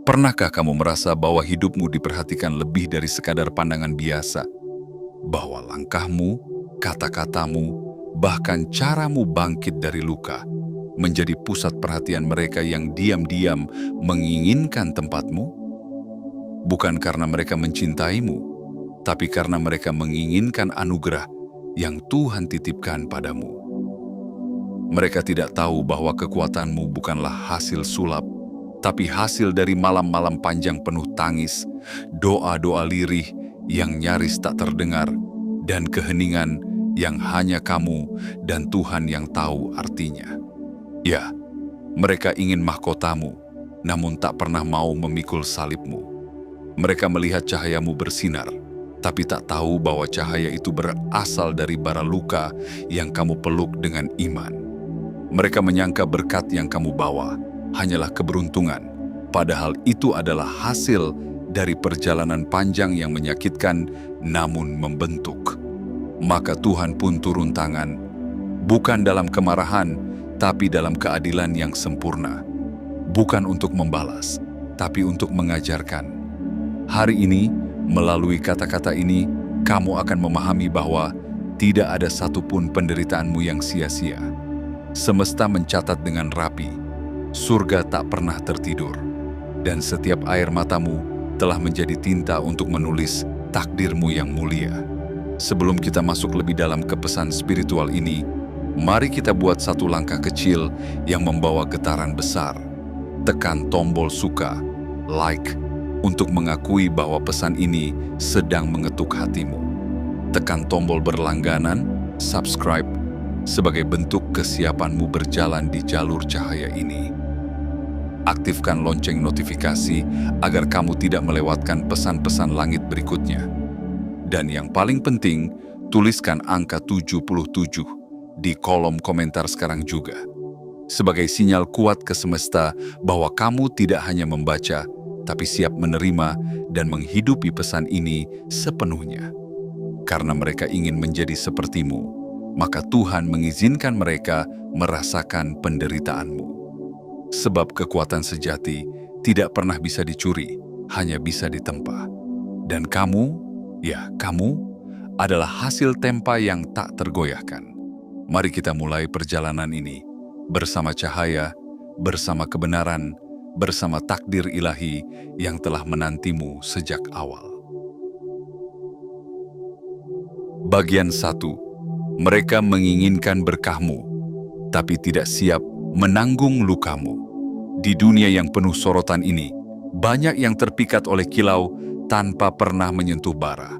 Pernahkah kamu merasa bahwa hidupmu diperhatikan lebih dari sekadar pandangan biasa? Bahwa langkahmu, kata-katamu, bahkan caramu bangkit dari luka menjadi pusat perhatian mereka yang diam-diam menginginkan tempatmu? Bukan karena mereka mencintaimu, tapi karena mereka menginginkan anugerah yang Tuhan titipkan padamu. Mereka tidak tahu bahwa kekuatanmu bukanlah hasil sulap, tapi hasil dari malam-malam panjang penuh tangis, doa-doa lirih yang nyaris tak terdengar, dan keheningan yang hanya kamu dan Tuhan yang tahu artinya. Ya, mereka ingin mahkotamu, namun tak pernah mau memikul salibmu. Mereka melihat cahayamu bersinar, tapi tak tahu bahwa cahaya itu berasal dari bara luka yang kamu peluk dengan iman. Mereka menyangka berkat yang kamu bawa hanyalah keberuntungan, padahal itu adalah hasil dari perjalanan panjang yang menyakitkan namun membentuk. Maka Tuhan pun turun tangan, bukan dalam kemarahan, tapi dalam keadilan yang sempurna. Bukan untuk membalas, tapi untuk mengajarkan. Hari ini, melalui kata-kata ini, kamu akan memahami bahwa tidak ada satupun penderitaanmu yang sia-sia. Semesta mencatat dengan rapi, surga tak pernah tertidur, dan setiap air matamu telah menjadi tinta untuk menulis takdirmu yang mulia. Sebelum kita masuk lebih dalam ke pesan spiritual ini, mari kita buat satu langkah kecil yang membawa getaran besar. Tekan tombol suka, like, untuk mengakui bahwa pesan ini sedang mengetuk hatimu. Tekan tombol berlangganan, subscribe, sebagai bentuk kesiapanmu berjalan di jalur cahaya ini. Aktifkan lonceng notifikasi agar kamu tidak melewatkan pesan-pesan langit berikutnya. Dan yang paling penting, tuliskan angka 77 di kolom komentar sekarang juga. Sebagai sinyal kuat ke semesta bahwa kamu tidak hanya membaca, tapi siap menerima dan menghidupi pesan ini sepenuhnya. Karena mereka ingin menjadi sepertimu, maka Tuhan mengizinkan mereka merasakan penderitaanmu. Sebab kekuatan sejati tidak pernah bisa dicuri, hanya bisa ditempa. Dan kamu, ya kamu, adalah hasil tempa yang tak tergoyahkan. Mari kita mulai perjalanan ini bersama cahaya, bersama kebenaran, bersama takdir ilahi yang telah menantimu sejak awal. Bagian 1. Mereka menginginkan berkahmu, tapi tidak siap menanggung lukamu. Di dunia yang penuh sorotan ini, banyak yang terpikat oleh kilau tanpa pernah menyentuh bara.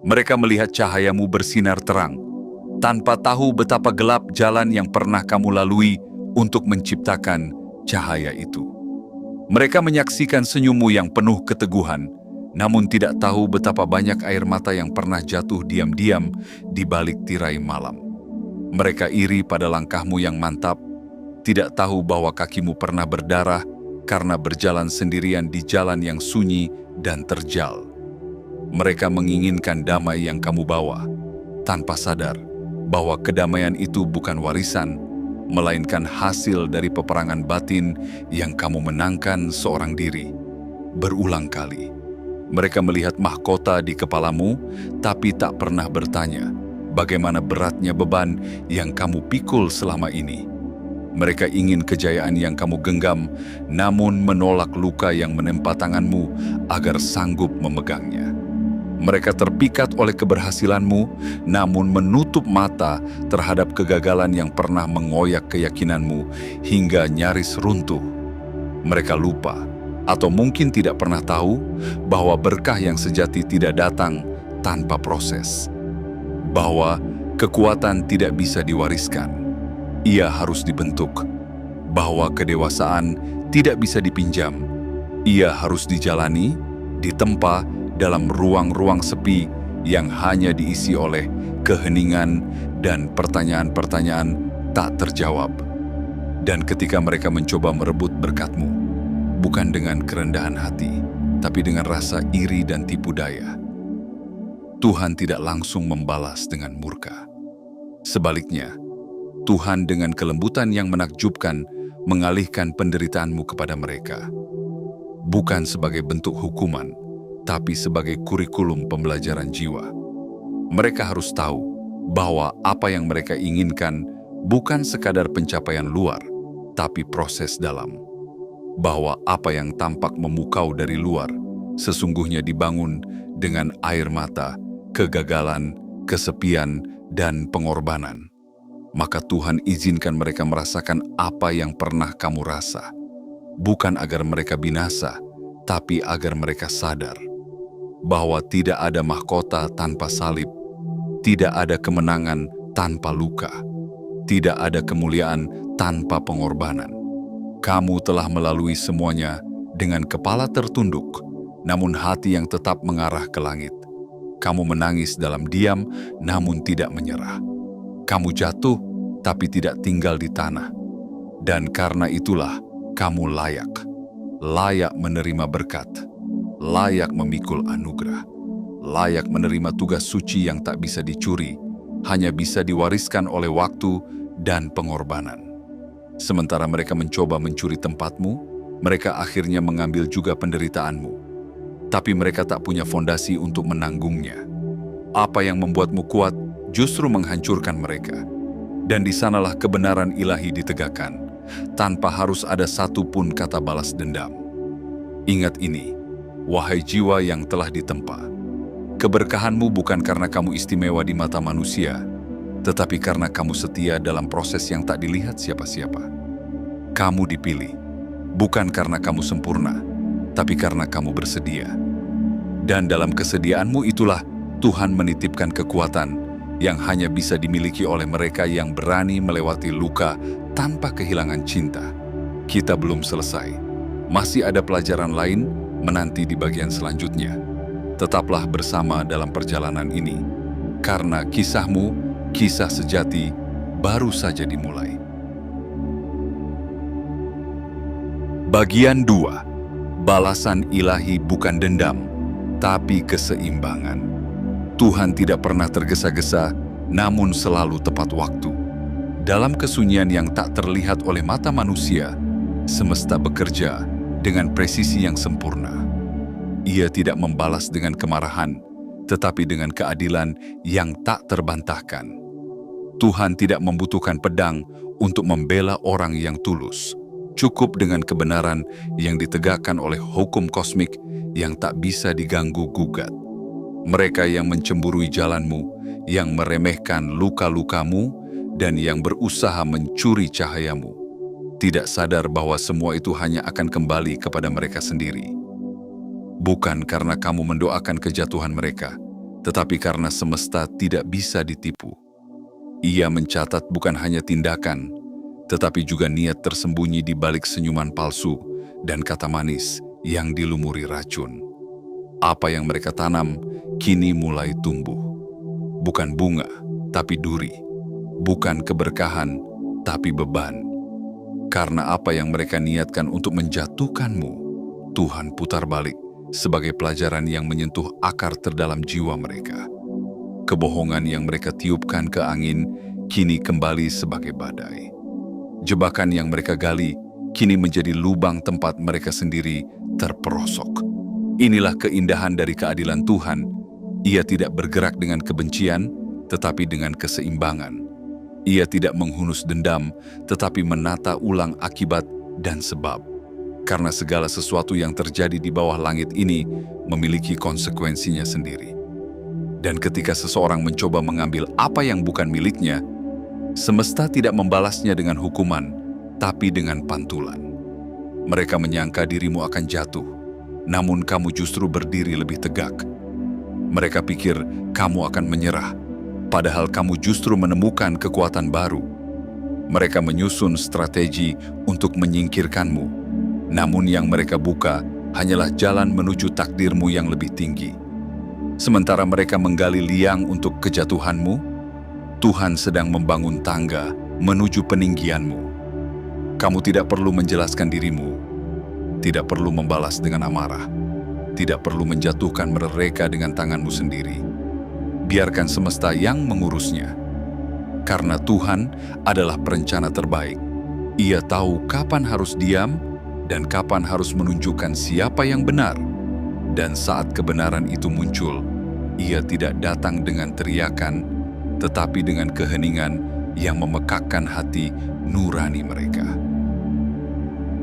Mereka melihat cahayamu bersinar terang, tanpa tahu betapa gelap jalan yang pernah kamu lalui untuk menciptakan cahaya itu. Mereka menyaksikan senyummu yang penuh keteguhan, namun tidak tahu betapa banyak air mata yang pernah jatuh diam-diam di balik tirai malam. Mereka iri pada langkahmu yang mantap, tidak tahu bahwa kakimu pernah berdarah karena berjalan sendirian di jalan yang sunyi dan terjal. Mereka menginginkan damai yang kamu bawa, tanpa sadar bahwa kedamaian itu bukan warisan, melainkan hasil dari peperangan batin yang kamu menangkan seorang diri. Berulang kali, mereka melihat mahkota di kepalamu, tapi tak pernah bertanya bagaimana beratnya beban yang kamu pikul selama ini. Mereka ingin kejayaan yang kamu genggam, namun menolak luka yang menempa tanganmu agar sanggup memegangnya. Mereka terpikat oleh keberhasilanmu, namun menutup mata terhadap kegagalan yang pernah mengoyak keyakinanmu hingga nyaris runtuh. Mereka lupa, atau mungkin tidak pernah tahu, bahwa berkah yang sejati tidak datang tanpa proses. Bahwa kekuatan tidak bisa diwariskan, ia harus dibentuk. Bahwa kedewasaan tidak bisa dipinjam, ia harus dijalani, ditempa, dalam ruang-ruang sepi yang hanya diisi oleh keheningan dan pertanyaan-pertanyaan tak terjawab. Dan ketika mereka mencoba merebut berkatmu, bukan dengan kerendahan hati, tapi dengan rasa iri dan tipu daya, Tuhan tidak langsung membalas dengan murka. Sebaliknya, Tuhan dengan kelembutan yang menakjubkan mengalihkan penderitaanmu kepada mereka. bukan sebagai bentuk hukuman, tapi sebagai kurikulum pembelajaran jiwa. Mereka harus tahu bahwa apa yang mereka inginkan bukan sekadar pencapaian luar, tapi proses dalam. Bahwa apa yang tampak memukau dari luar, sesungguhnya dibangun dengan air mata, kegagalan, kesepian, dan pengorbanan. Maka Tuhan izinkan mereka merasakan apa yang pernah kamu rasa. Bukan agar mereka binasa, tapi agar mereka sadar bahwa tidak ada mahkota tanpa salib, tidak ada kemenangan tanpa luka, tidak ada kemuliaan tanpa pengorbanan. Kamu telah melalui semuanya dengan kepala tertunduk, namun hati yang tetap mengarah ke langit. Kamu menangis dalam diam, namun tidak menyerah. Kamu jatuh, tapi tidak tinggal di tanah. Dan karena itulah, kamu layak menerima berkat, layak memikul anugerah, layak menerima tugas suci yang tak bisa dicuri, hanya bisa diwariskan oleh waktu dan pengorbanan. Sementara mereka mencoba mencuri tempatmu, mereka akhirnya mengambil juga penderitaanmu. Tapi mereka tak punya fondasi untuk menanggungnya. Apa yang membuatmu kuat justru menghancurkan mereka. Dan di sanalah kebenaran ilahi ditegakkan, tanpa harus ada satupun kata balas dendam. Ingat ini, wahai jiwa yang telah ditempa. Keberkahanmu bukan karena kamu istimewa di mata manusia, tetapi karena kamu setia dalam proses yang tak dilihat siapa-siapa. Kamu dipilih, bukan karena kamu sempurna, tapi karena kamu bersedia. Dan dalam kesediaanmu itulah Tuhan menitipkan kekuatan yang hanya bisa dimiliki oleh mereka yang berani melewati luka tanpa kehilangan cinta. Kita belum selesai. Masih ada pelajaran lain menanti di bagian selanjutnya. Tetaplah bersama dalam perjalanan ini, karena kisahmu, kisah sejati, baru saja dimulai. Bagian 2. Balasan ilahi bukan dendam, tapi keseimbangan. Tuhan tidak pernah tergesa-gesa, namun selalu tepat waktu. Dalam kesunyian yang tak terlihat oleh mata manusia, semesta bekerja dengan presisi yang sempurna. Ia tidak membalas dengan kemarahan, tetapi dengan keadilan yang tak terbantahkan. Tuhan tidak membutuhkan pedang untuk membela orang yang tulus. Cukup dengan kebenaran yang ditegakkan oleh hukum kosmik yang tak bisa diganggu-gugat. Mereka yang mencemburui jalanmu, yang meremehkan luka-lukamu, dan yang berusaha mencuri cahayamu, tidak sadar bahwa semua itu hanya akan kembali kepada mereka sendiri. Bukan karena kamu mendoakan kejatuhan mereka, tetapi karena semesta tidak bisa ditipu. Ia mencatat bukan hanya tindakan, tetapi juga niat tersembunyi di balik senyuman palsu dan kata manis yang dilumuri racun. Apa yang mereka tanam kini mulai tumbuh. Bukan bunga, tapi duri. Bukan keberkahan, tapi beban. Karena apa yang mereka niatkan untuk menjatuhkanmu, Tuhan putar balik sebagai pelajaran yang menyentuh akar terdalam jiwa mereka. Kebohongan yang mereka tiupkan ke angin kini kembali sebagai badai. Jebakan yang mereka gali kini menjadi lubang tempat mereka sendiri terperosok. Inilah keindahan dari keadilan Tuhan. Ia tidak bergerak dengan kebencian, tetapi dengan keseimbangan. Ia tidak menghunus dendam, tetapi menata ulang akibat dan sebab. Karena segala sesuatu yang terjadi di bawah langit ini memiliki konsekuensinya sendiri. Dan ketika seseorang mencoba mengambil apa yang bukan miliknya, semesta tidak membalasnya dengan hukuman, tapi dengan pantulan. Mereka menyangka dirimu akan jatuh, namun kamu justru berdiri lebih tegak. Mereka pikir kamu akan menyerah, padahal kamu justru menemukan kekuatan baru. Mereka menyusun strategi untuk menyingkirkanmu, namun yang mereka buka hanyalah jalan menuju takdirmu yang lebih tinggi. Sementara mereka menggali liang untuk kejatuhanmu, Tuhan sedang membangun tangga menuju peninggianmu. Kamu tidak perlu menjelaskan dirimu, tidak perlu membalas dengan amarah, tidak perlu menjatuhkan mereka dengan tanganmu sendiri. Biarkan semesta yang mengurusnya. Karena Tuhan adalah perencana terbaik. Ia tahu kapan harus diam dan kapan harus menunjukkan siapa yang benar. Dan saat kebenaran itu muncul, ia tidak datang dengan teriakan, tetapi dengan keheningan yang memekakkan hati nurani mereka.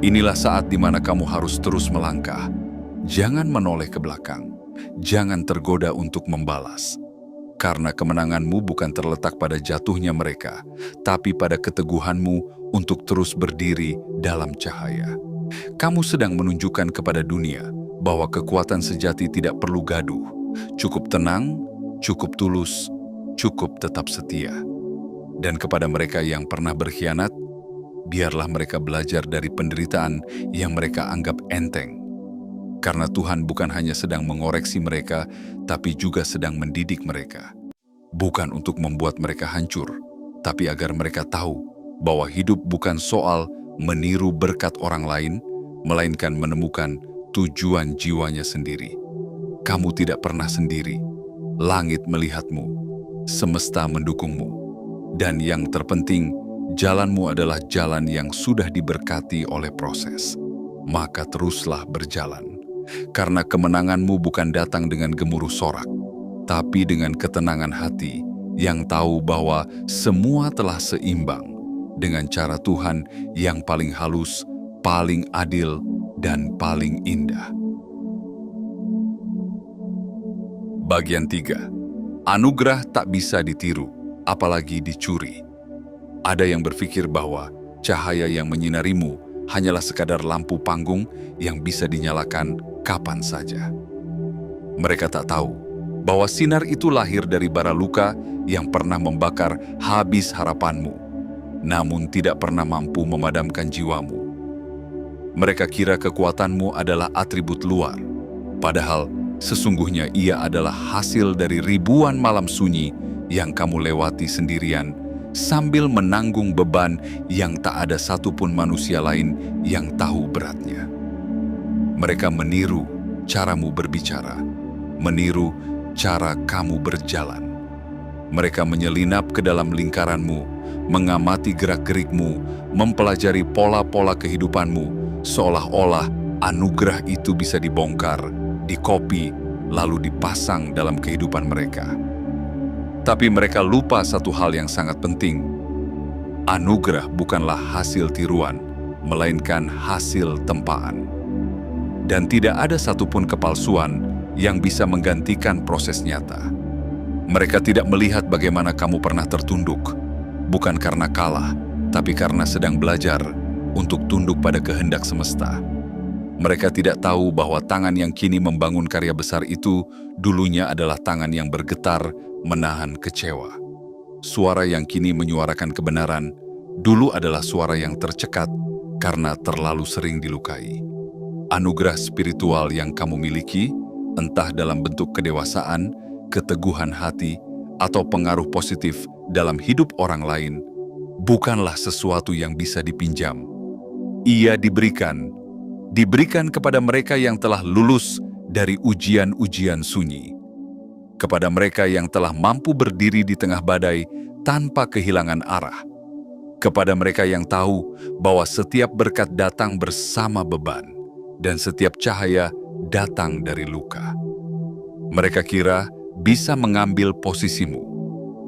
Inilah saat di mana kamu harus terus melangkah. Jangan menoleh ke belakang. Jangan tergoda untuk membalas. Karena kemenanganmu bukan terletak pada jatuhnya mereka, tapi pada keteguhanmu untuk terus berdiri dalam cahaya. Kamu sedang menunjukkan kepada dunia bahwa kekuatan sejati tidak perlu gaduh. Cukup tenang, cukup tulus, cukup tetap setia. Dan kepada mereka yang pernah berkhianat, biarlah mereka belajar dari penderitaan yang mereka anggap enteng. Karena Tuhan bukan hanya sedang mengoreksi mereka, tapi juga sedang mendidik mereka. Bukan untuk membuat mereka hancur, tapi agar mereka tahu bahwa hidup bukan soal meniru berkat orang lain, melainkan menemukan tujuan jiwanya sendiri. Kamu tidak pernah sendiri. Langit melihatmu, semesta mendukungmu. Dan yang terpenting, jalanmu adalah jalan yang sudah diberkati oleh proses. Maka teruslah berjalan. Karena kemenanganmu bukan datang dengan gemuruh sorak, tapi dengan ketenangan hati yang tahu bahwa semua telah seimbang dengan cara Tuhan yang paling halus, paling adil, dan paling indah. Bagian 3. Anugerah tak bisa ditiru, apalagi dicuri. Ada yang berpikir bahwa cahaya yang menyinarimu hanyalah sekadar lampu panggung yang bisa dinyalakan kapan saja. Mereka tak tahu bahwa sinar itu lahir dari bara luka yang pernah membakar habis harapanmu, namun tidak pernah mampu memadamkan jiwamu. Mereka kira kekuatanmu adalah atribut luar, padahal sesungguhnya ia adalah hasil dari ribuan malam sunyi yang kamu lewati sendirian, sambil menanggung beban yang tak ada satupun manusia lain yang tahu beratnya. Mereka meniru caramu berbicara, meniru cara kamu berjalan. Mereka menyelinap ke dalam lingkaranmu, mengamati gerak-gerikmu, mempelajari pola-pola kehidupanmu, seolah-olah anugerah itu bisa dibongkar, dikopi, lalu dipasang dalam kehidupan mereka. Tapi mereka lupa satu hal yang sangat penting. Anugerah bukanlah hasil tiruan, melainkan hasil tempaan. Dan tidak ada satupun kepalsuan yang bisa menggantikan proses nyata. Mereka tidak melihat bagaimana kamu pernah tertunduk, bukan karena kalah, tapi karena sedang belajar untuk tunduk pada kehendak semesta. Mereka tidak tahu bahwa tangan yang kini membangun karya besar itu dulunya adalah tangan yang bergetar menahan kecewa. Suara yang kini menyuarakan kebenaran dulu adalah suara yang tercekat karena terlalu sering dilukai. Anugerah spiritual yang kamu miliki, entah dalam bentuk kedewasaan, keteguhan hati, atau pengaruh positif dalam hidup orang lain, bukanlah sesuatu yang bisa dipinjam. Ia diberikan kepada mereka yang telah lulus dari ujian-ujian sunyi, kepada mereka yang telah mampu berdiri di tengah badai tanpa kehilangan arah, kepada mereka yang tahu bahwa setiap berkat datang bersama beban, dan setiap cahaya datang dari luka. Mereka kira bisa mengambil posisimu,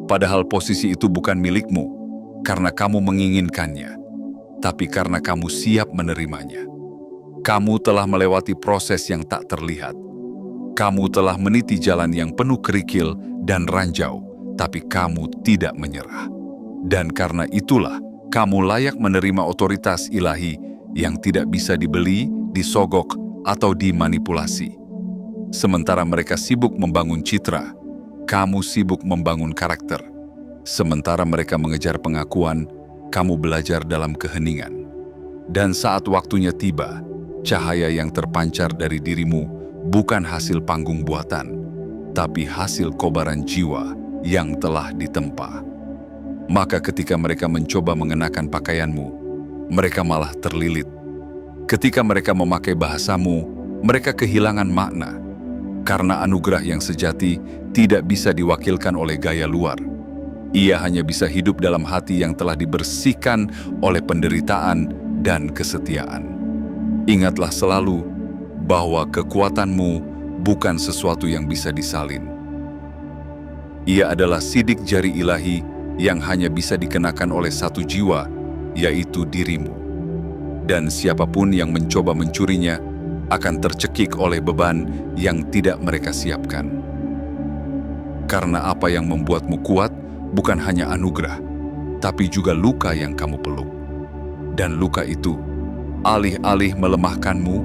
padahal posisi itu bukan milikmu karena kamu menginginkannya, tapi karena kamu siap menerimanya. Kamu telah melewati proses yang tak terlihat. Kamu telah meniti jalan yang penuh kerikil dan ranjau, tapi kamu tidak menyerah. Dan karena itulah, kamu layak menerima otoritas ilahi yang tidak bisa dibeli, disogok, atau dimanipulasi. Sementara mereka sibuk membangun citra, kamu sibuk membangun karakter. Sementara mereka mengejar pengakuan, kamu belajar dalam keheningan. Dan saat waktunya tiba, cahaya yang terpancar dari dirimu bukan hasil panggung buatan, tapi hasil kobaran jiwa yang telah ditempa. Maka ketika mereka mencoba mengenakan pakaianmu, mereka malah terlilit. Ketika mereka memakai bahasamu, mereka kehilangan makna. Karena anugerah yang sejati tidak bisa diwakilkan oleh gaya luar. Ia hanya bisa hidup dalam hati yang telah dibersihkan oleh penderitaan dan kesetiaan. Ingatlah selalu bahwa kekuatanmu bukan sesuatu yang bisa disalin. Ia adalah sidik jari ilahi yang hanya bisa dikenakan oleh satu jiwa, yaitu dirimu. Dan siapapun yang mencoba mencurinya akan tercekik oleh beban yang tidak mereka siapkan. Karena apa yang membuatmu kuat bukan hanya anugerah, tapi juga luka yang kamu peluk. Dan luka itu, alih-alih melemahkanmu,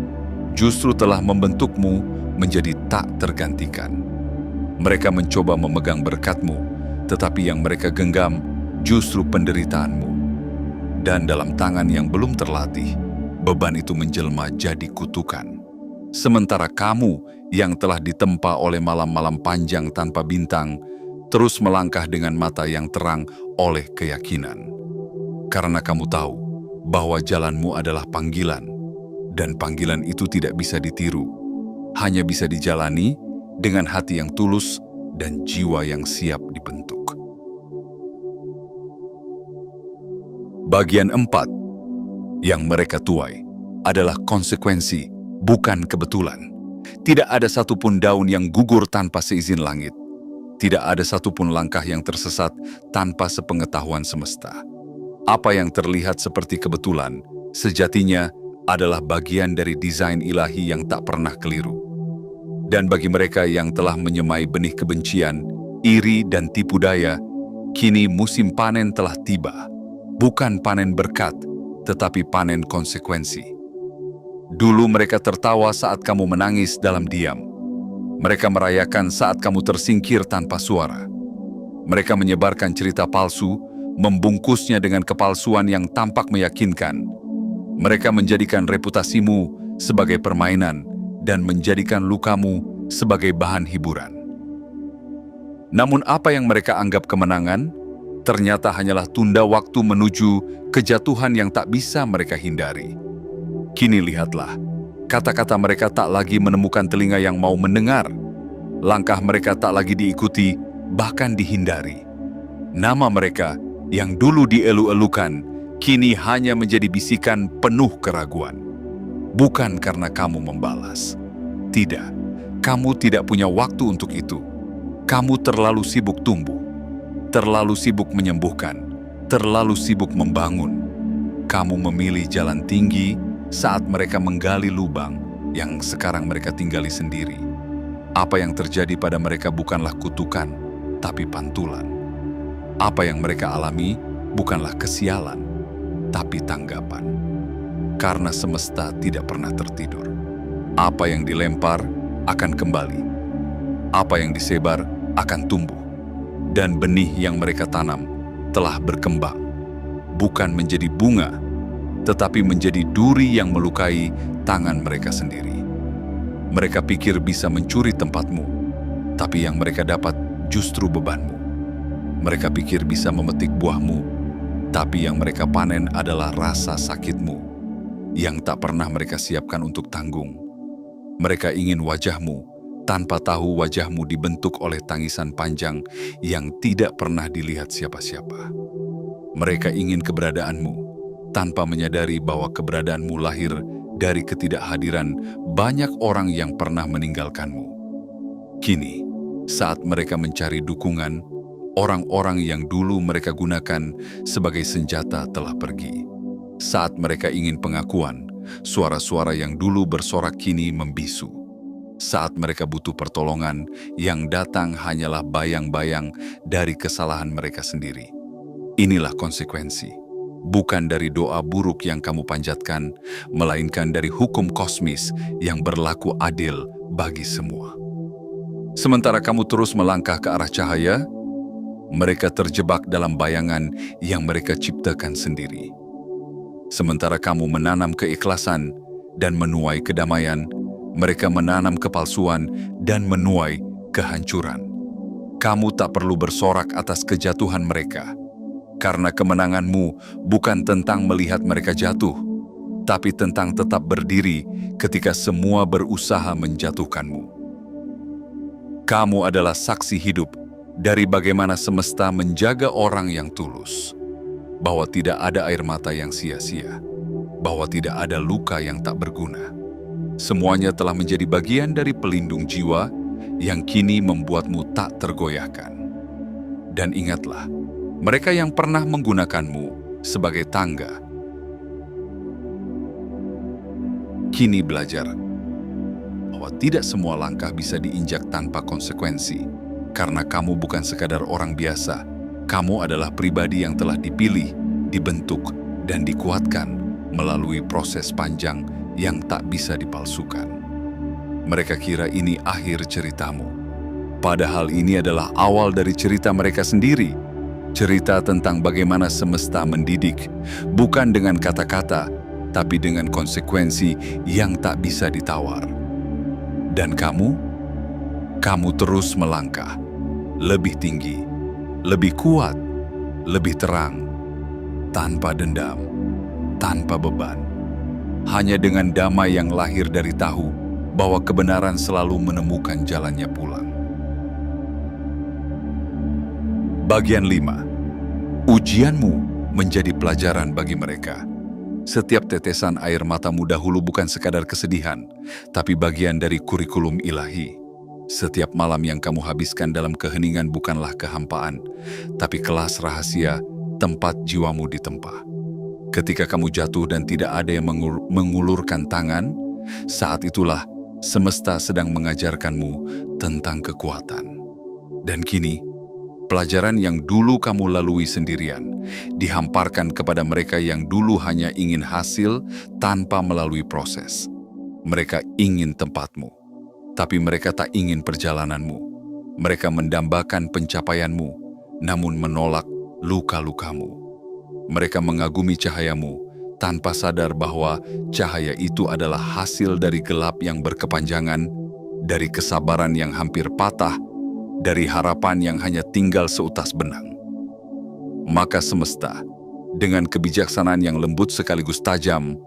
justru telah membentukmu menjadi tak tergantikan. Mereka mencoba memegang berkatmu, tetapi yang mereka genggam justru penderitaanmu. Dan dalam tangan yang belum terlatih, beban itu menjelma jadi kutukan. Sementara kamu yang telah ditempa oleh malam-malam panjang tanpa bintang, terus melangkah dengan mata yang terang oleh keyakinan. Karena kamu tahu bahwa jalanmu adalah panggilan, dan panggilan itu tidak bisa ditiru, hanya bisa dijalani dengan hati yang tulus dan jiwa yang siap dibentuk. Bagian 4 yang mereka tuai adalah konsekuensi, bukan kebetulan. Tidak ada satupun daun yang gugur tanpa seizin langit. Tidak ada satupun langkah yang tersesat tanpa sepengetahuan semesta. Apa yang terlihat seperti kebetulan, sejatinya adalah bagian dari desain ilahi yang tak pernah keliru. Dan bagi mereka yang telah menyemai benih kebencian, iri dan tipu daya, kini musim panen telah tiba. Bukan panen berkat, tetapi panen konsekuensi. Dulu mereka tertawa saat kamu menangis dalam diam. Mereka merayakan saat kamu tersingkir tanpa suara. Mereka menyebarkan cerita palsu, membungkusnya dengan kepalsuan yang tampak meyakinkan. Mereka menjadikan reputasimu sebagai permainan dan menjadikan lukamu sebagai bahan hiburan. Namun apa yang mereka anggap kemenangan, ternyata hanyalah tunda waktu menuju kejatuhan yang tak bisa mereka hindari. Kini lihatlah, kata-kata mereka tak lagi menemukan telinga yang mau mendengar. Langkah mereka tak lagi diikuti, bahkan dihindari. Nama mereka yang dulu dielu-elukan, kini hanya menjadi bisikan penuh keraguan. Bukan karena kamu membalas. Tidak, kamu tidak punya waktu untuk itu. Kamu terlalu sibuk tumbuh. Terlalu sibuk menyembuhkan, terlalu sibuk membangun. Kamu memilih jalan tinggi saat mereka menggali lubang yang sekarang mereka tinggali sendiri. Apa yang terjadi pada mereka bukanlah kutukan, tapi pantulan. Apa yang mereka alami bukanlah kesialan, tapi tanggapan. Karena semesta tidak pernah tertidur. Apa yang dilempar akan kembali. Apa yang disebar akan tumbuh. Dan benih yang mereka tanam telah berkembang, bukan menjadi bunga, tetapi menjadi duri yang melukai tangan mereka sendiri. Mereka pikir bisa mencuri tempatmu, tapi yang mereka dapat justru bebanmu. Mereka pikir bisa memetik buahmu, tapi yang mereka panen adalah rasa sakitmu, yang tak pernah mereka siapkan untuk tanggung. Mereka ingin wajahmu, tanpa tahu wajahmu dibentuk oleh tangisan panjang yang tidak pernah dilihat siapa-siapa. Mereka ingin keberadaanmu, tanpa menyadari bahwa keberadaanmu lahir dari ketidakhadiran banyak orang yang pernah meninggalkanmu. Kini, saat mereka mencari dukungan, orang-orang yang dulu mereka gunakan sebagai senjata telah pergi. Saat mereka ingin pengakuan, suara-suara yang dulu bersorak kini membisu. Saat mereka butuh pertolongan, yang datang hanyalah bayang-bayang dari kesalahan mereka sendiri. Inilah konsekuensi, bukan dari doa buruk yang kamu panjatkan, melainkan dari hukum kosmis yang berlaku adil bagi semua. Sementara kamu terus melangkah ke arah cahaya, mereka terjebak dalam bayangan yang mereka ciptakan sendiri. Sementara kamu menanam keikhlasan dan menuai kedamaian, mereka menanam kepalsuan dan menuai kehancuran. Kamu tak perlu bersorak atas kejatuhan mereka, karena kemenanganmu bukan tentang melihat mereka jatuh, tapi tentang tetap berdiri ketika semua berusaha menjatuhkanmu. Kamu adalah saksi hidup dari bagaimana semesta menjaga orang yang tulus, bahwa tidak ada air mata yang sia-sia. bahwa tidak ada luka yang tak berguna. Semuanya telah menjadi bagian dari pelindung jiwa yang kini membuatmu tak tergoyahkan. Dan ingatlah, mereka yang pernah menggunakanmu sebagai tangga, kini belajar bahwa tidak semua langkah bisa diinjak tanpa konsekuensi. Karena kamu bukan sekadar orang biasa, kamu adalah pribadi yang telah dipilih, dibentuk, dan dikuatkan melalui proses panjang yang tak bisa dipalsukan. Mereka kira ini akhir ceritamu. Padahal ini adalah awal dari cerita mereka sendiri. Cerita tentang bagaimana semesta mendidik, bukan dengan kata-kata, tapi dengan konsekuensi yang tak bisa ditawar. Dan kamu terus melangkah, lebih tinggi, lebih kuat, lebih terang, tanpa dendam, tanpa beban. Hanya dengan damai yang lahir dari tahu bahwa kebenaran selalu menemukan jalannya pulang. Bagian 5. Ujianmu menjadi pelajaran bagi mereka. Setiap tetesan air matamu dahulu bukan sekadar kesedihan, tapi bagian dari kurikulum ilahi. Setiap malam yang kamu habiskan dalam keheningan bukanlah kehampaan, tapi kelas rahasia tempat jiwamu ditempa. Ketika kamu jatuh dan tidak ada yang mengulurkan tangan, saat itulah semesta sedang mengajarkanmu tentang kekuatan. Dan kini, pelajaran yang dulu kamu lalui sendirian dihamparkan kepada mereka yang dulu hanya ingin hasil tanpa melalui proses. Mereka ingin tempatmu, tapi mereka tak ingin perjalananmu. Mereka mendambakan pencapaianmu, namun menolak luka-lukamu. Mereka mengagumi cahayamu tanpa sadar bahwa cahaya itu adalah hasil dari gelap yang berkepanjangan, dari kesabaran yang hampir patah, dari harapan yang hanya tinggal seutas benang. Maka semesta, dengan kebijaksanaan yang lembut sekaligus tajam,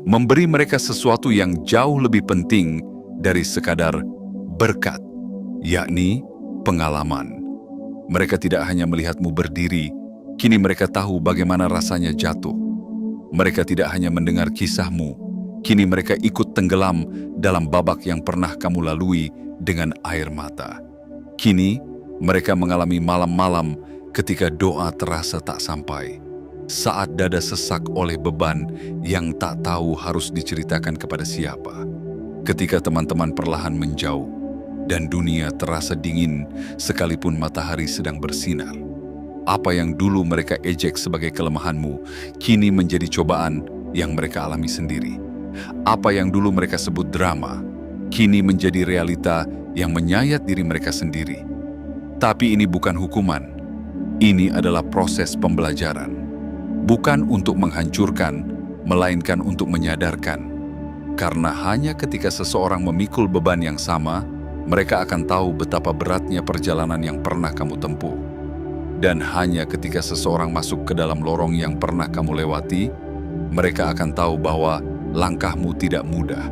memberi mereka sesuatu yang jauh lebih penting dari sekadar berkat, yakni pengalaman. Mereka tidak hanya melihatmu berdiri, kini mereka tahu bagaimana rasanya jatuh. Mereka tidak hanya mendengar kisahmu, kini mereka ikut tenggelam dalam babak yang pernah kamu lalui dengan air mata. Kini, mereka mengalami malam-malam ketika doa terasa tak sampai, saat dada sesak oleh beban yang tak tahu harus diceritakan kepada siapa. Ketika teman-teman perlahan menjauh, dan dunia terasa dingin sekalipun matahari sedang bersinar. Apa yang dulu mereka ejek sebagai kelemahanmu, kini menjadi cobaan yang mereka alami sendiri. Apa yang dulu mereka sebut drama, kini menjadi realita yang menyayat diri mereka sendiri. Tapi ini bukan hukuman, ini adalah proses pembelajaran. Bukan untuk menghancurkan, melainkan untuk menyadarkan. Karena hanya ketika seseorang memikul beban yang sama, mereka akan tahu betapa beratnya perjalanan yang pernah kamu tempuh. Dan hanya ketika seseorang masuk ke dalam lorong yang pernah kamu lewati, mereka akan tahu bahwa langkahmu tidak mudah,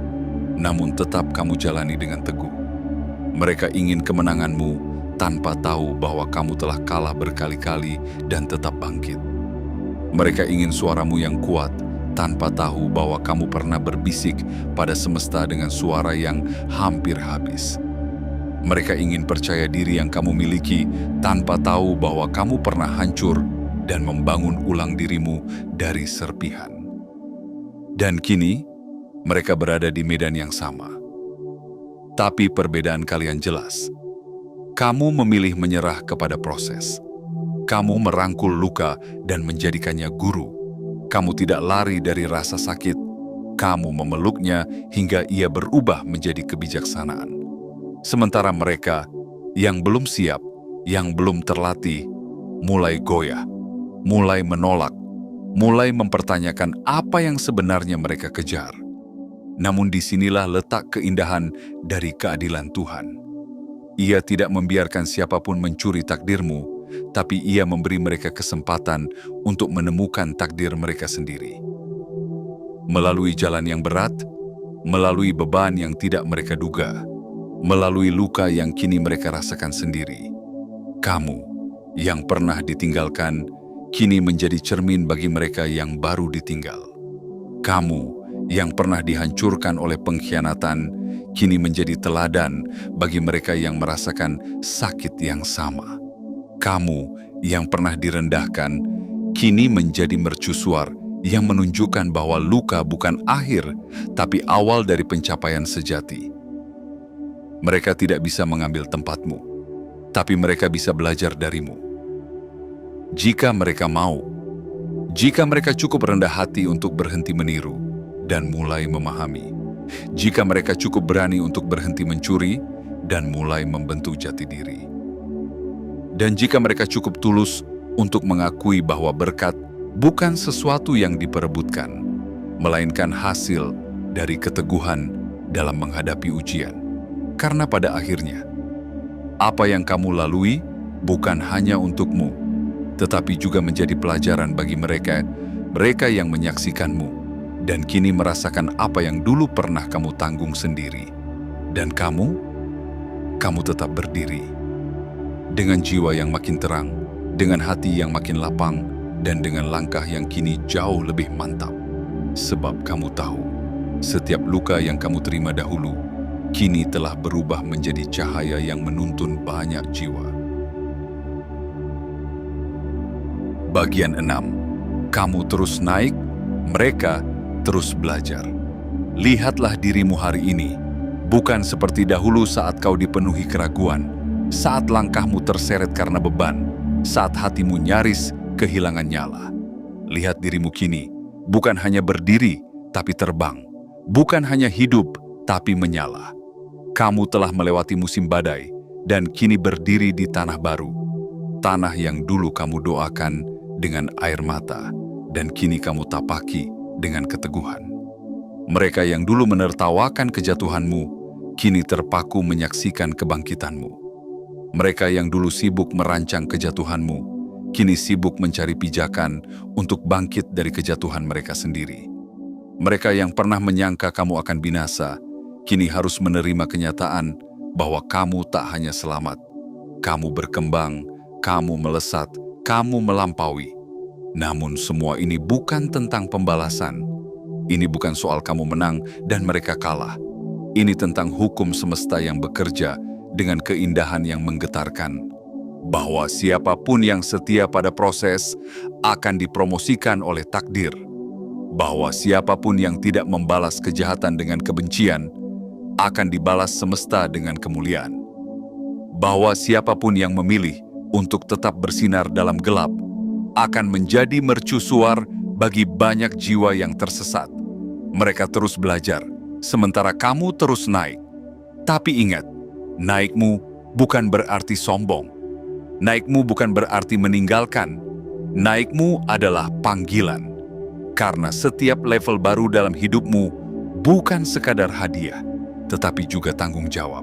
namun tetap kamu jalani dengan teguh. Mereka ingin kemenanganmu tanpa tahu bahwa kamu telah kalah berkali-kali dan tetap bangkit. Mereka ingin suaramu yang kuat tanpa tahu bahwa kamu pernah berbisik pada semesta dengan suara yang hampir habis. Mereka ingin percaya diri yang kamu miliki tanpa tahu bahwa kamu pernah hancur dan membangun ulang dirimu dari serpihan. Dan kini, mereka berada di medan yang sama. Tapi perbedaan kalian jelas. Kamu memilih menyerah kepada proses. Kamu merangkul luka dan menjadikannya guru. Kamu tidak lari dari rasa sakit. Kamu memeluknya hingga ia berubah menjadi kebijaksanaan. Sementara mereka yang belum siap, yang belum terlatih, mulai goyah, mulai menolak, mulai mempertanyakan apa yang sebenarnya mereka kejar. Namun disinilah letak keindahan dari keadilan Tuhan. Ia tidak membiarkan siapapun mencuri takdirmu, tapi ia memberi mereka kesempatan untuk menemukan takdir mereka sendiri. Melalui jalan yang berat, melalui beban yang tidak mereka duga, melalui luka yang kini mereka rasakan sendiri. Kamu, yang pernah ditinggalkan, kini menjadi cermin bagi mereka yang baru ditinggal. Kamu yang pernah dihancurkan oleh pengkhianatan, kini menjadi teladan bagi mereka yang merasakan sakit yang sama. Kamu yang pernah direndahkan, kini menjadi mercusuar yang menunjukkan bahwa luka bukan akhir, tapi awal dari pencapaian sejati. Mereka tidak bisa mengambil tempatmu, tapi mereka bisa belajar darimu. Jika mereka mau, jika mereka cukup rendah hati untuk berhenti meniru dan mulai memahami, jika mereka cukup berani untuk berhenti mencuri dan mulai membentuk jati diri, dan jika mereka cukup tulus untuk mengakui bahwa berkat bukan sesuatu yang diperebutkan, melainkan hasil dari keteguhan dalam menghadapi ujian. Karena pada akhirnya, apa yang kamu lalui bukan hanya untukmu, tetapi juga menjadi pelajaran bagi mereka yang menyaksikanmu dan kini merasakan apa yang dulu pernah kamu tanggung sendiri. Dan kamu tetap berdiri dengan jiwa yang makin terang, dengan hati yang makin lapang, dan dengan langkah yang kini jauh lebih mantap. Sebab kamu tahu, setiap luka yang kamu terima dahulu, kini telah berubah menjadi cahaya yang menuntun banyak jiwa. Bagian 6. Kamu terus naik, mereka terus belajar. Lihatlah dirimu hari ini, bukan seperti dahulu saat kau dipenuhi keraguan, saat langkahmu terseret karena beban, saat hatimu nyaris kehilangan nyala. Lihat dirimu kini, bukan hanya berdiri, tapi terbang. Bukan hanya hidup, tapi menyala. Kamu telah melewati musim badai, dan kini berdiri di tanah baru. Tanah yang dulu kamu doakan dengan air mata, dan kini kamu tapaki dengan keteguhan. Mereka yang dulu menertawakan kejatuhanmu, kini terpaku menyaksikan kebangkitanmu. Mereka yang dulu sibuk merancang kejatuhanmu, kini sibuk mencari pijakan untuk bangkit dari kejatuhan mereka sendiri. Mereka yang pernah menyangka kamu akan binasa, kini harus menerima kenyataan bahwa kamu tak hanya selamat. Kamu berkembang, kamu melesat, kamu melampaui. Namun semua ini bukan tentang pembalasan. Ini bukan soal kamu menang dan mereka kalah. Ini tentang hukum semesta yang bekerja dengan keindahan yang menggetarkan. Bahwa siapapun yang setia pada proses akan dipromosikan oleh takdir. Bahwa siapapun yang tidak membalas kejahatan dengan kebencian akan dibalas semesta dengan kemuliaan. Bahwa siapapun yang memilih untuk tetap bersinar dalam gelap akan menjadi mercusuar bagi banyak jiwa yang tersesat. Mereka terus belajar, sementara kamu terus naik. Tapi ingat, naikmu bukan berarti sombong. Naikmu bukan berarti meninggalkan. Naikmu adalah panggilan. Karena setiap level baru dalam hidupmu bukan sekadar hadiah, tetapi juga tanggung jawab.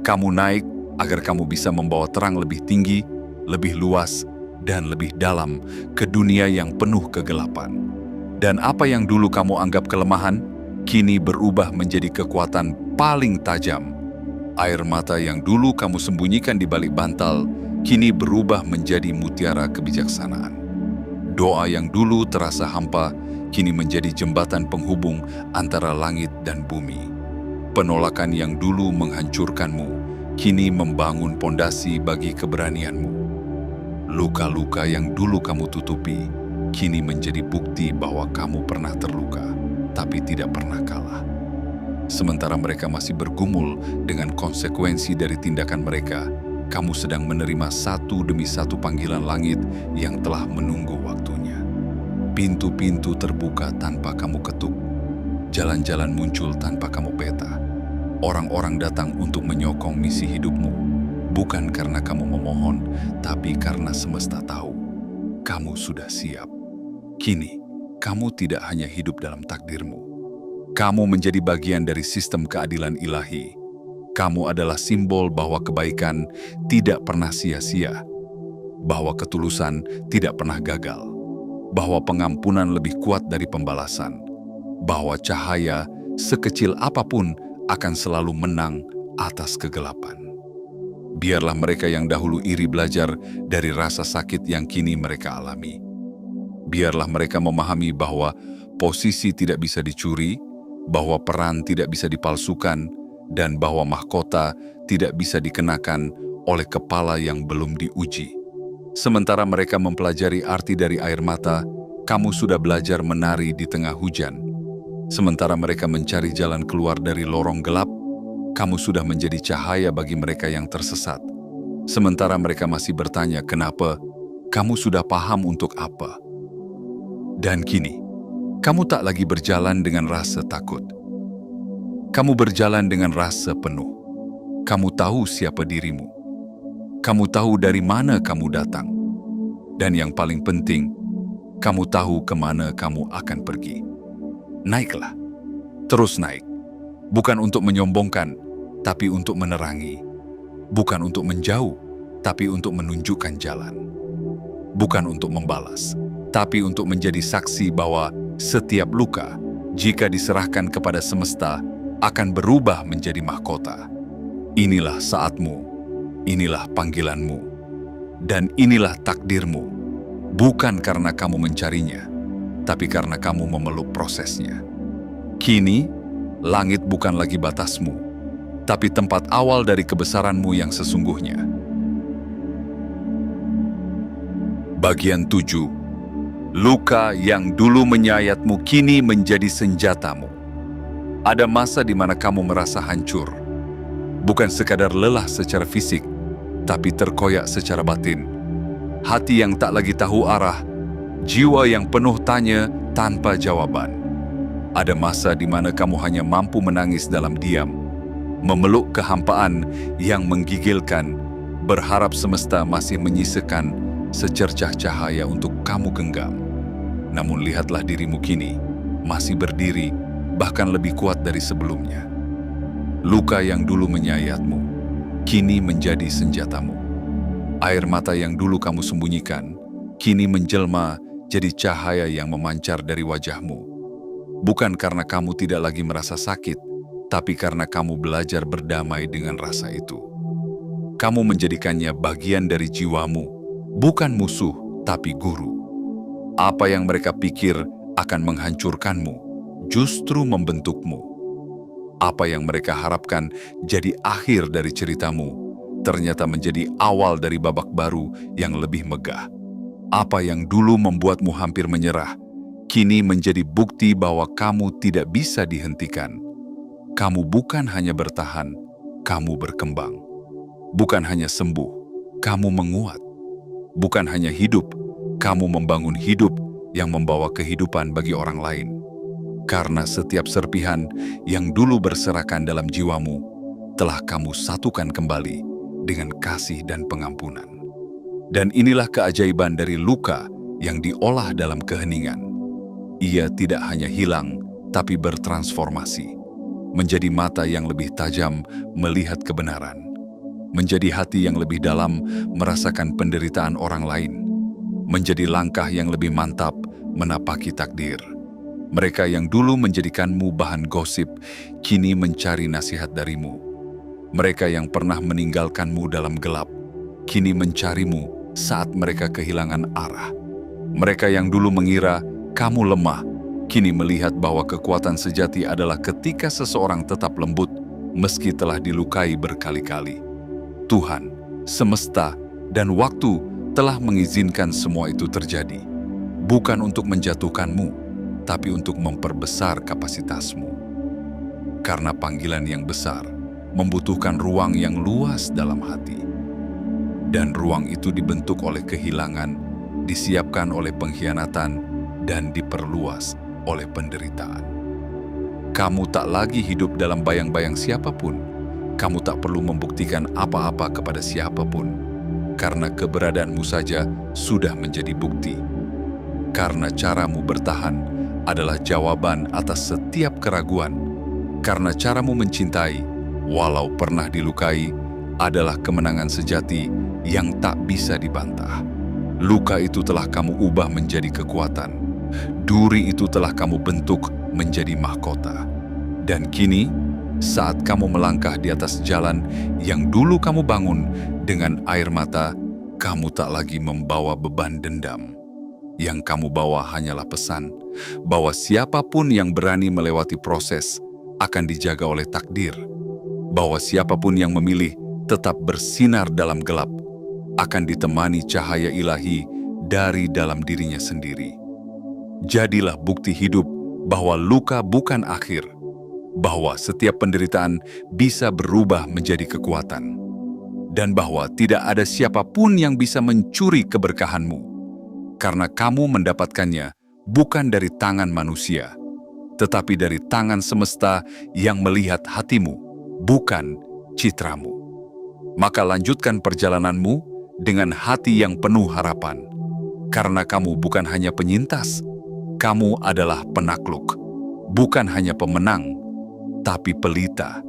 Kamu naik agar kamu bisa membawa terang lebih tinggi, lebih luas, dan lebih dalam ke dunia yang penuh kegelapan. Dan apa yang dulu kamu anggap kelemahan, kini berubah menjadi kekuatan paling tajam. Air mata yang dulu kamu sembunyikan di balik bantal, kini berubah menjadi mutiara kebijaksanaan. Doa yang dulu terasa hampa, kini menjadi jembatan penghubung antara langit dan bumi. Penolakan yang dulu menghancurkanmu, kini membangun pondasi bagi keberanianmu. Luka-luka yang dulu kamu tutupi, kini menjadi bukti bahwa kamu pernah terluka, tapi tidak pernah kalah. Sementara mereka masih bergumul dengan konsekuensi dari tindakan mereka, kamu sedang menerima satu demi satu panggilan langit yang telah menunggu waktunya. Pintu-pintu terbuka tanpa kamu ketuk. Jalan-jalan muncul tanpa kamu peta. Orang-orang datang untuk menyokong misi hidupmu. Bukan karena kamu memohon, tapi karena semesta tahu. Kamu sudah siap. Kini, kamu tidak hanya hidup dalam takdirmu. Kamu menjadi bagian dari sistem keadilan ilahi. Kamu adalah simbol bahwa kebaikan tidak pernah sia-sia, bahwa ketulusan tidak pernah gagal, bahwa pengampunan lebih kuat dari pembalasan, bahwa cahaya sekecil apapun akan selalu menang atas kegelapan. Biarlah mereka yang dahulu iri belajar dari rasa sakit yang kini mereka alami. Biarlah mereka memahami bahwa posisi tidak bisa dicuri, bahwa peran tidak bisa dipalsukan, dan bahwa mahkota tidak bisa dikenakan oleh kepala yang belum diuji. Sementara mereka mempelajari arti dari air mata, kamu sudah belajar menari di tengah hujan. Sementara mereka mencari jalan keluar dari lorong gelap, kamu sudah menjadi cahaya bagi mereka yang tersesat. Sementara mereka masih bertanya kenapa, kamu sudah paham untuk apa. Dan kini, kamu tak lagi berjalan dengan rasa takut. Kamu berjalan dengan rasa penuh. Kamu tahu siapa dirimu. Kamu tahu dari mana kamu datang. Dan yang paling penting, kamu tahu kemana kamu akan pergi. Naiklah. Terus naik. Bukan untuk menyombongkan, tapi untuk menerangi. Bukan untuk menjauh, tapi untuk menunjukkan jalan. Bukan untuk membalas, tapi untuk menjadi saksi bahwa setiap luka, jika diserahkan kepada semesta, akan berubah menjadi mahkota. Inilah saatmu, inilah panggilanmu, dan inilah takdirmu. Bukan karena kamu mencarinya, tapi karena kamu memeluk prosesnya. Kini, langit bukan lagi batasmu, tapi tempat awal dari kebesaranmu yang sesungguhnya. Bagian 7. Luka yang dulu menyayatmu kini menjadi senjatamu. Ada masa di mana kamu merasa hancur. Bukan sekadar lelah secara fisik, tapi terkoyak secara batin. Hati yang tak lagi tahu arah, jiwa yang penuh tanya tanpa jawaban. Ada masa di mana kamu hanya mampu menangis dalam diam, memeluk kehampaan yang menggigilkan, berharap semesta masih menyisakan secercah cahaya untuk kamu genggam. Namun lihatlah dirimu kini, masih berdiri, bahkan lebih kuat dari sebelumnya. Luka yang dulu menyayatmu, kini menjadi senjatamu. Air mata yang dulu kamu sembunyikan, kini menjelma jadi cahaya yang memancar dari wajahmu. Bukan karena kamu tidak lagi merasa sakit, tapi karena kamu belajar berdamai dengan rasa itu. Kamu menjadikannya bagian dari jiwamu, bukan musuh, tapi guru. Apa yang mereka pikir akan menghancurkanmu, justru membentukmu. Apa yang mereka harapkan jadi akhir dari ceritamu, ternyata menjadi awal dari babak baru yang lebih megah. Apa yang dulu membuatmu hampir menyerah, kini menjadi bukti bahwa kamu tidak bisa dihentikan. Kamu bukan hanya bertahan, kamu berkembang. Bukan hanya sembuh, kamu menguat. Bukan hanya hidup, kamu membangun hidup yang membawa kehidupan bagi orang lain. Karena setiap serpihan yang dulu berserakan dalam jiwamu, telah kamu satukan kembali dengan kasih dan pengampunan. Dan inilah keajaiban dari luka yang diolah dalam keheningan. Ia tidak hanya hilang, tapi bertransformasi. Menjadi mata yang lebih tajam melihat kebenaran. Menjadi hati yang lebih dalam merasakan penderitaan orang lain. Menjadi langkah yang lebih mantap menapaki takdir. Mereka yang dulu menjadikanmu bahan gosip, kini mencari nasihat darimu. Mereka yang pernah meninggalkanmu dalam gelap, kini mencarimu saat mereka kehilangan arah. Mereka yang dulu mengira kamu lemah, kini melihat bahwa kekuatan sejati adalah ketika seseorang tetap lembut meski telah dilukai berkali-kali. Tuhan, semesta, dan waktu telah mengizinkan semua itu terjadi. Bukan untuk menjatuhkanmu, tapi untuk memperbesar kapasitasmu. Karena panggilan yang besar membutuhkan ruang yang luas dalam hati. Dan ruang itu dibentuk oleh kehilangan, disiapkan oleh pengkhianatan, dan diperluas oleh penderitaan. Kamu tak lagi hidup dalam bayang-bayang siapapun. Kamu tak perlu membuktikan apa-apa kepada siapapun. Karena keberadaanmu saja sudah menjadi bukti. Karena caramu bertahan adalah jawaban atas setiap keraguan. Karena caramu mencintai, walau pernah dilukai, adalah kemenangan sejati yang tak bisa dibantah. Luka itu telah kamu ubah menjadi kekuatan. Duri itu telah kamu bentuk menjadi mahkota. Dan kini, saat kamu melangkah di atas jalan yang dulu kamu bangun dengan air mata, kamu tak lagi membawa beban dendam. Yang kamu bawa hanyalah pesan bahwa siapapun yang berani melewati proses akan dijaga oleh takdir, bahwa siapapun yang memilih tetap bersinar dalam gelap akan ditemani cahaya ilahi dari dalam dirinya sendiri. Jadilah bukti hidup bahwa luka bukan akhir, bahwa setiap penderitaan bisa berubah menjadi kekuatan, dan bahwa tidak ada siapapun yang bisa mencuri keberkahanmu, karena kamu mendapatkannya bukan dari tangan manusia, tetapi dari tangan semesta yang melihat hatimu, bukan citramu. Maka lanjutkan perjalananmu dengan hati yang penuh harapan, karena kamu bukan hanya penyintas, kamu adalah penakluk, bukan hanya pemenang, tapi pelita,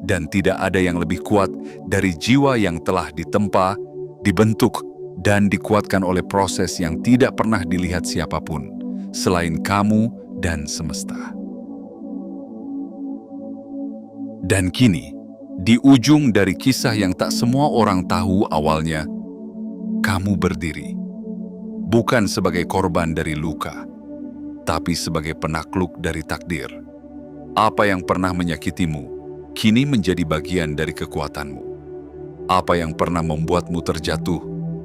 dan tidak ada yang lebih kuat dari jiwa yang telah ditempa, dibentuk, dan dikuatkan oleh proses yang tidak pernah dilihat siapapun, selain kamu dan semesta. Dan kini, di ujung dari kisah yang tak semua orang tahu awalnya, kamu berdiri, bukan sebagai korban dari luka, tapi sebagai penakluk dari takdir. Apa yang pernah menyakitimu, kini menjadi bagian dari kekuatanmu. Apa yang pernah membuatmu terjatuh,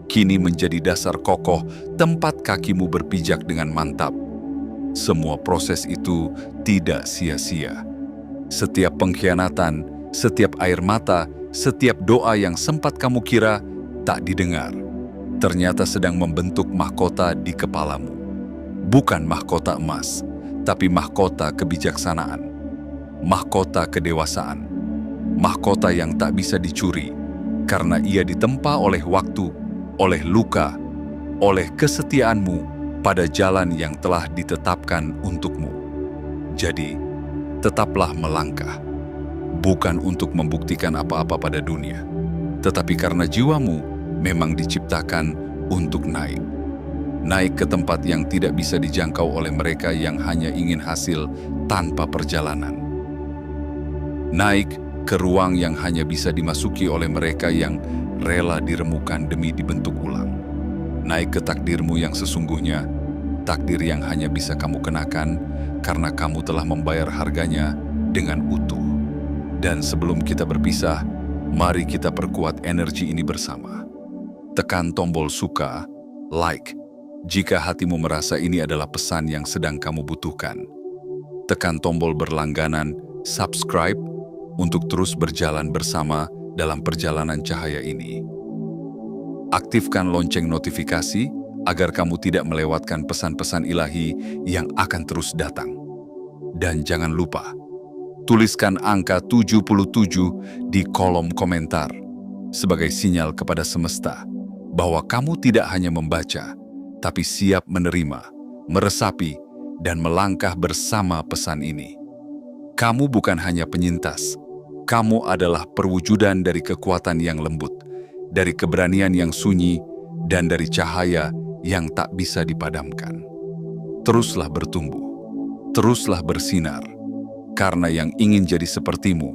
kini menjadi dasar kokoh tempat kakimu berpijak dengan mantap. Semua proses itu tidak sia-sia. Setiap pengkhianatan, setiap air mata, setiap doa yang sempat kamu kira tak didengar, ternyata sedang membentuk mahkota di kepalamu. Bukan mahkota emas, tapi mahkota kebijaksanaan, mahkota kedewasaan, mahkota yang tak bisa dicuri, karena ia ditempa oleh waktu, oleh luka, oleh kesetiaanmu pada jalan yang telah ditetapkan untukmu. Jadi, tetaplah melangkah, bukan untuk membuktikan apa-apa pada dunia, tetapi karena jiwamu memang diciptakan untuk naik. Naik ke tempat yang tidak bisa dijangkau oleh mereka yang hanya ingin hasil tanpa perjalanan. Naik ke ruang yang hanya bisa dimasuki oleh mereka yang rela diremukan demi dibentuk ulang. Naik ke takdirmu yang sesungguhnya, takdir yang hanya bisa kamu kenakan karena kamu telah membayar harganya dengan utuh. Dan sebelum kita berpisah, mari kita perkuat energi ini bersama. Tekan tombol suka, like, jika hatimu merasa ini adalah pesan yang sedang kamu butuhkan. Tekan tombol berlangganan, subscribe, untuk terus berjalan bersama dalam perjalanan cahaya ini. Aktifkan lonceng notifikasi agar kamu tidak melewatkan pesan-pesan ilahi yang akan terus datang. Dan jangan lupa, tuliskan angka 77 di kolom komentar sebagai sinyal kepada semesta bahwa kamu tidak hanya membaca, tapi siap menerima, meresapi, dan melangkah bersama pesan ini. Kamu bukan hanya penyintas, kamu adalah perwujudan dari kekuatan yang lembut, dari keberanian yang sunyi, dan dari cahaya yang tak bisa dipadamkan. Teruslah bertumbuh, teruslah bersinar, karena yang ingin jadi sepertimu,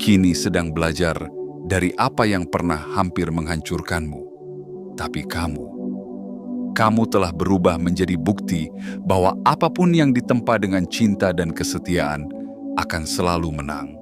kini sedang belajar dari apa yang pernah hampir menghancurkanmu. Tapi kamu telah berubah menjadi bukti bahwa apapun yang ditempa dengan cinta dan kesetiaan akan selalu menang.